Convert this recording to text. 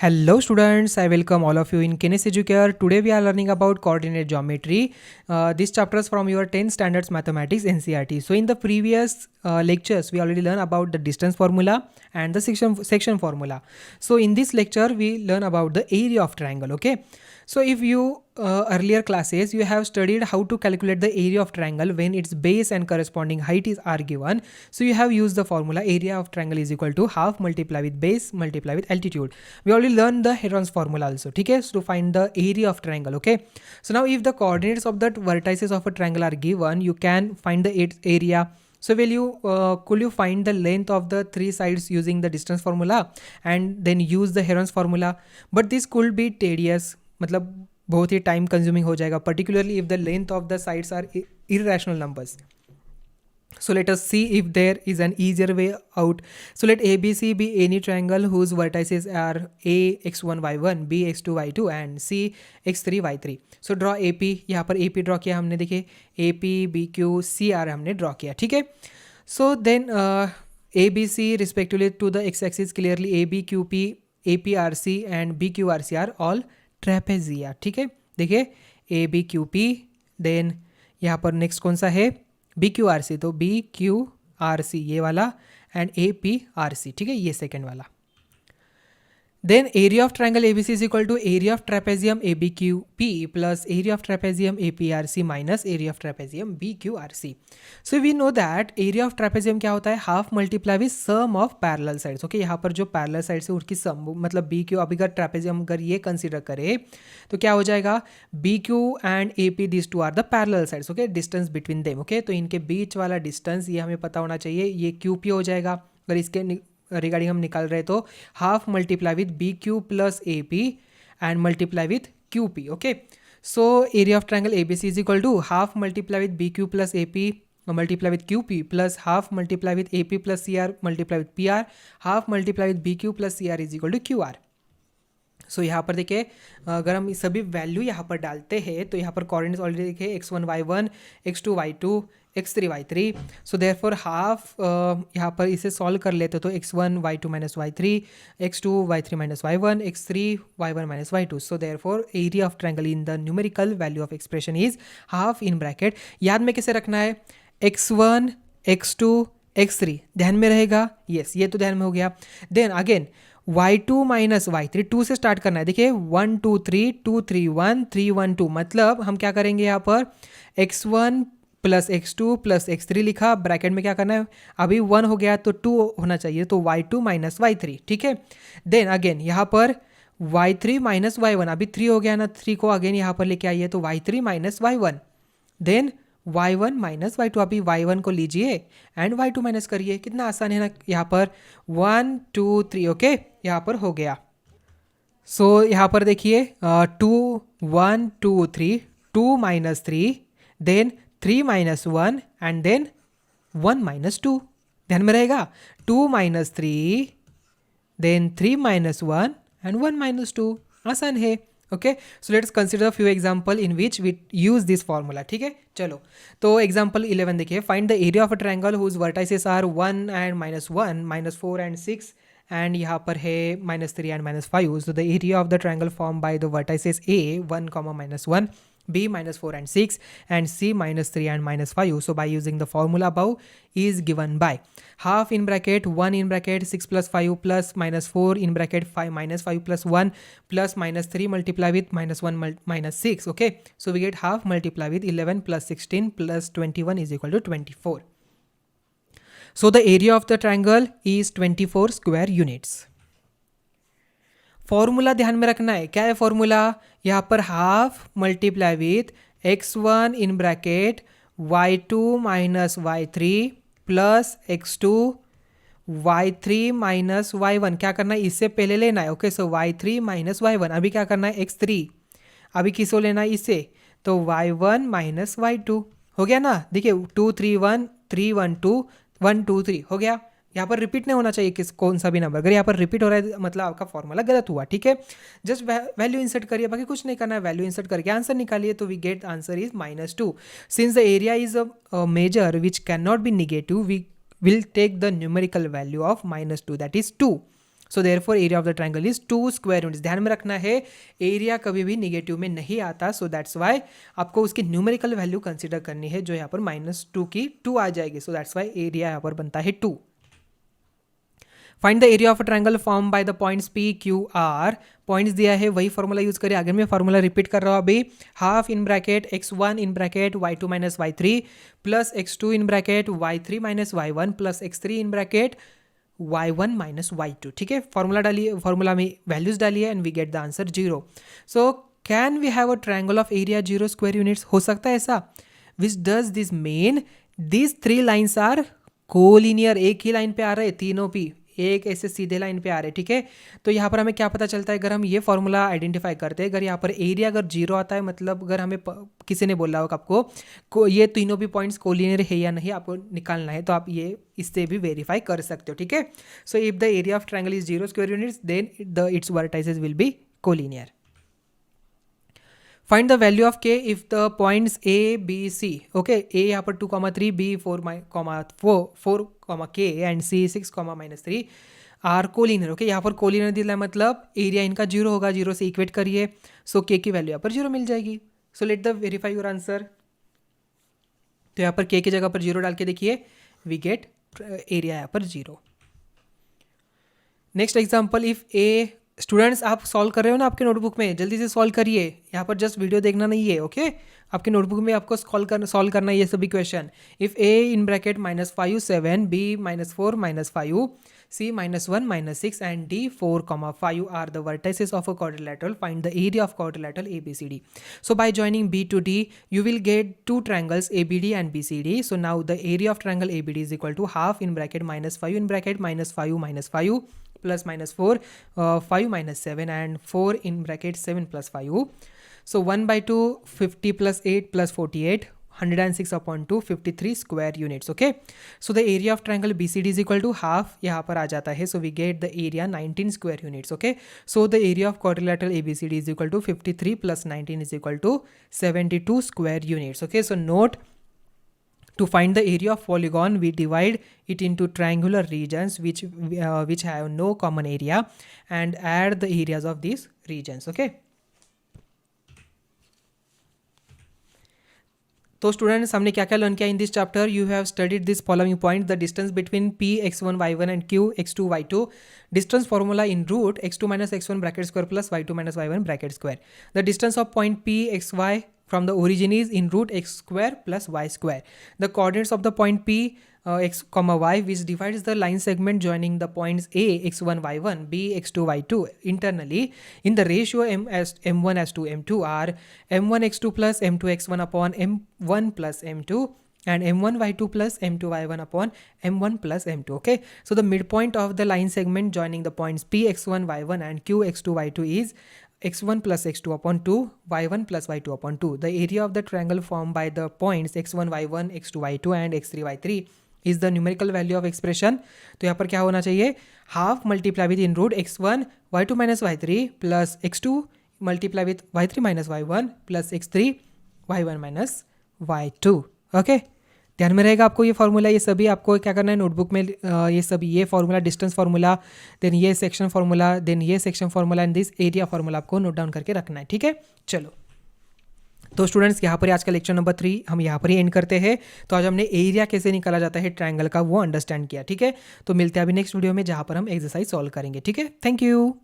Hello students, I welcome all of you in Kines Educare. Today we are learning about coordinate geometry. This chapter is from your 10th standards mathematics NCERT. So in the previous lectures we already learned about the distance formula and the section formula. So in this lecture we learn about the area of triangle. Okay. So if you earlier classes you have studied how to calculate the area of triangle when its base and corresponding height are given. So you have used the formula area of triangle is equal to half multiply with base multiply with altitude. We already learned the Heron's formula also. Okay, so to find the area of triangle. Okay, so now if the coordinates of the vertices of a triangle are given, you can find the its area. So will you could you find the length of the three sides using the distance formula and then use the Heron's formula? But this could be tedious, मतलब बहुत ही time consuming हो जाएगा, particularly if the length of the sides are irrational numbers. So let us see if there is an easier way out. So let ABC be any triangle whose vertices are A x1 y1, B x2 y2 and C x3 y3. So draw AP. यहाँ पर AP draw किया हमने, देखिए AP BQ CR हमने draw किया, ठीक है. So then ABC respectively to the x-axis clearly AB QP APRC and BQRC are all ट्रेपेजिया, ठीक है. देखिए A B Q P, then यहाँ पर नेक्स्ट कौन सा है बी क्यू आर सी, तो बी क्यू आर सी ये वाला and A P R C, ठीक है, ये सेकेंड वाला. Then area of triangle ABC is equal to area of trapezium ABQP plus area of trapezium APRC minus area of trapezium BQRC. So we know that area of trapezium क्या होता है, half multiply with sum of parallel sides. Okay, यहाँ पर जो parallel sides है उनकी sum, मतलब BQ, अभी अगर trapezium अगर ये consider करें तो क्या हो जाएगा, BQ and AP these two are the parallel sides. Okay, distance between them. Okay, तो इनके बीच वाला distance ये हमें पता होना चाहिए, ये QP हो जाएगा. अगर इसके रिगार्डिंग हम निकाल रहे तो half multiply with B Q plus A P and multiply with Q P. Okay, so area of triangle A B C is equal to half multiply with B Q plus A P multiply with Q P plus half multiply with A P plus C R multiply with P R half multiply with B Q plus C R is equal to Q R. So यहाँ पर देखिए अगर हम सभी value यहाँ पर डालते हैं तो यहाँ पर कोऑर्डिनेट्स ऑलरेडी देखिए x1 y1 x2 y2 x3 y3. So therefore half यहाँ पर इसे सॉल्व कर लेते तो x1 y2 minus y3 x2 y3 minus y1 x3 y1 minus y2. So therefore area of triangle in the numerical value of expression is half in bracket. याद में कैसे रखना है, x1 x2 x3 ध्यान में रहेगा, यस ये तो ध्यान में हो गया. Then again y2 minus y3 2 से स्टार्ट करना है. देखिए 1 2 3 2 3 1 3 1 2, मतलब हम क्या करेंगे यहाँ पर x1 plus x2 plus x3 लिखा, ब्रैकेट में क्या करना है, अभी 1 हो गया तो 2 होना चाहिए, तो y2 माइनस y3, ठीक है. देन अगेन यहाँ पर y3 माइनस y1, अभी 3 हो गया ना, 3 को अगेन यहाँ पर लेके आइए तो y3 minus y1, then y1 minus y2, अभी y1 को लीजिए एंड y2 माइनस करिए, कितना आसान है ना. यहाँ पर 1 2 3, ओके यहाँ पर हो गया. सो यहाँ पर देखिए 2 1 2 3 2 minus 3 then 3 minus 1 and then 1 minus 2, ध्यान में रहेगा. 2 minus 3 then 3 minus 1 and 1 minus 2, आसान है. Okay, so let's consider few example in which we use this formula. ठीक है, चलो तो एग्जांपल 11 देखिए, find the area of a triangle whose vertices are 1 and -1 -4 and 6 and यहाँ पर है -3 and -5. So the area of the triangle form by the vertices A 1, -1, B -4 and 6 and C -3 and -5. So by using the formula above is given by half in bracket 1 in bracket 6 plus 5 plus -4 in bracket 5 -5 plus 1 plus -3 multiply with -1 minus 6. Okay, so we get half multiply with 11 plus 16 plus 21 is equal to 24. So the area of the triangle is 24 square units. Formula ध्यान में रखना है, क्या है formula, यहाँ पर half multiply with x1 in bracket y2 minus y3 plus x2 y3 minus y1, क्या करना है इससे पहले लेना है. ओके, सो y3 माइनस y1, अभी क्या करना है x3, अभी किसको लेना है इससे, तो y1 माइनस y2 हो गया ना. देखिए 2 3 1 3 1 2 1 2 3 हो गया. यहाँ पर रिपीट नहीं होना चाहिए किस कौन सा भी नंबर, अगर यहाँ पर रिपीट हो रहा है मतलब आपका फॉर्मूला गलत हुआ. ठीक है, जस्ट वैल्यू इंसर्ट करिए, बाकी कुछ नहीं करना है, वैल्यू इंसर्ट करके आंसर निकालिए. तो we get answer is -2. Since the area is a measure which can not be negative, we will take the numerical value of -2, that is 2. So therefore area of the triangle is 2 square units. ध्यान में रखना है area कभी भी negative में नहीं आता, so that's why आपको उसकी न्यूमेरिकल वैल्यू कंसिडर करनी है जो यहाँ पर -2 की 2 आ जाएगी, सो दैट्स वाई एरिया यहाँ पर बनता है 2। Find the area of a triangle form by the points P Q R. Points दिया है, वही फॉर्मूला यूज करिए। आगे मैं फॉर्मूला रिपीट कर रहा हूँ अभी। Half in bracket x1 in bracket y2 minus y3 plus x2 in bracket y3 minus y1 plus x3 in bracket y1 minus y2। ठीक है, फॉर्मूला डालिए, फॉर्मूला में वैल्यूज डालिए and we get the answer 0। So can we have a triangle of area 0 square units? हो सकता है ऐसा। Which does this mean? This 3 lines are collinear. एक ही लाइन पे आ रहे हैं तीनों भी, एक ऐसे सीधे लाइन पे आ रहे हैं। ठीक है, तो यहाँ पर हमें क्या पता चलता है, अगर हम ये फॉर्मूला आइडेंटिफाई करते हैं, अगर यहाँ पर एरिया अगर 0 आता है, मतलब अगर हमें किसी ने बोला होगा आपको ये तीनों भी पॉइंट्स कोलिनियर है या नहीं आपको निकालना है, तो आप ये इससे भी वेरीफाई कर सकते हो। ठीक है, so if the area of triangle is 0 square units then its vertices will be collinear. Find the value of K if the points A B C, okay, A यहाँ पर 2,3, B 4, K and C 6, -3 are collinear. Okay, यहाँ पर collinear दिला है, मतलब area इनका 0 होगा, 0 से इक्वेट करिए, सो के की वैल्यू यहाँ पर 0 मिल जाएगी। So let the verify your answer. तो यहाँ पर के की जगह पर 0 डाल के देखिए, वी गेट एरिया यहाँ पर 0। Next example, if A, students आप सॉल्व कर रहे हो ना आपके नोटबुक में, जल्दी से सॉल्व करिए, यहाँ पर जस्ट वीडियो देखना नहीं है। ओके, आपके नोटबुक में आपको सॉल्व करना है ये सभी question. If A in bracket -5 7, B -4 -5, C -1 -6 and D 4, 5 are the vertices of a quadrilateral, find the area of quadrilateral ABCD। So by joining B to D you will get 2 triangles ABD and BCD. So now the area of triangle ABD is equal to half in bracket -5 in bracket -5 -5 plus -4, 5 -7 and 4 in bracket 7 plus 5. So 1/2, 50 plus 8 plus 48, 106/2, 53 square units. Okay, so the area of triangle BCD is equal to half, यहाँ पर आ जाता है, so we get the area 19 square units. Okay, so the area of quadrilateral ABCD is equal to 53 plus 19 is equal to 72 square units. Okay, so note, to find the area of polygon, we divide it into triangular regions which have no common area and add the areas of these regions. Okay. तो students हमने क्या क्या learn किया in this chapter? You have studied this following point, the distance between p x1 y1 and q x2 y2, distance formula in root x2 - x1 bracket square plus y2 - y1 bracket square, the distance of point p xy from the origin is in root x square plus y square, the coordinates of the point p x comma y which divides the line segment joining the points a x1 y1 b x2 y2 internally in the ratio m1 as to m2 are m1 x2 plus m2 x1 upon m1 plus m2 and m1 y2 plus m2 y1 upon m1 plus m2. Okay, so the midpoint of the line segment joining the points p x1 y1 and q x2 y2 is x1 plus x2 upon 2, y1 plus y2 upon 2. The area of the triangle formed by the points x1 y1 x2 y2 and x3 y3 is the numerical value of expression. तो यहाँ पर क्या होना चाहिए? Half multiply with in root x1 y2 minus y3 plus x2 multiply with y3 minus y1 plus x3 y1 minus y2. Okay, ध्यान में रहेगा आपको ये फार्मूला, ये सभी आपको क्या करना है नोटबुक में, ये सभी ये फार्मूला, डिस्टेंस फार्मूला, देन ये सेक्शन फार्मूला, देन ये section formula and this area formula आपको नोट डाउन करके रखना है। ठीक है, चलो तो स्टूडेंट्स यहाँ पर आज का लेक्चर नंबर 3 हम यहाँ पर ही एंड करते हैं। तो आज हमने एरिया कैसे निकाला जाता है ट्रायंगल का वो अंडरस्टैंड किया। ठीक है, तो मिलते हैं अभी नेक्स्ट वीडियो में जहाँ पर हम एक्सरसाइज सॉल्व करेंगे। ठीक है, थैंक यू।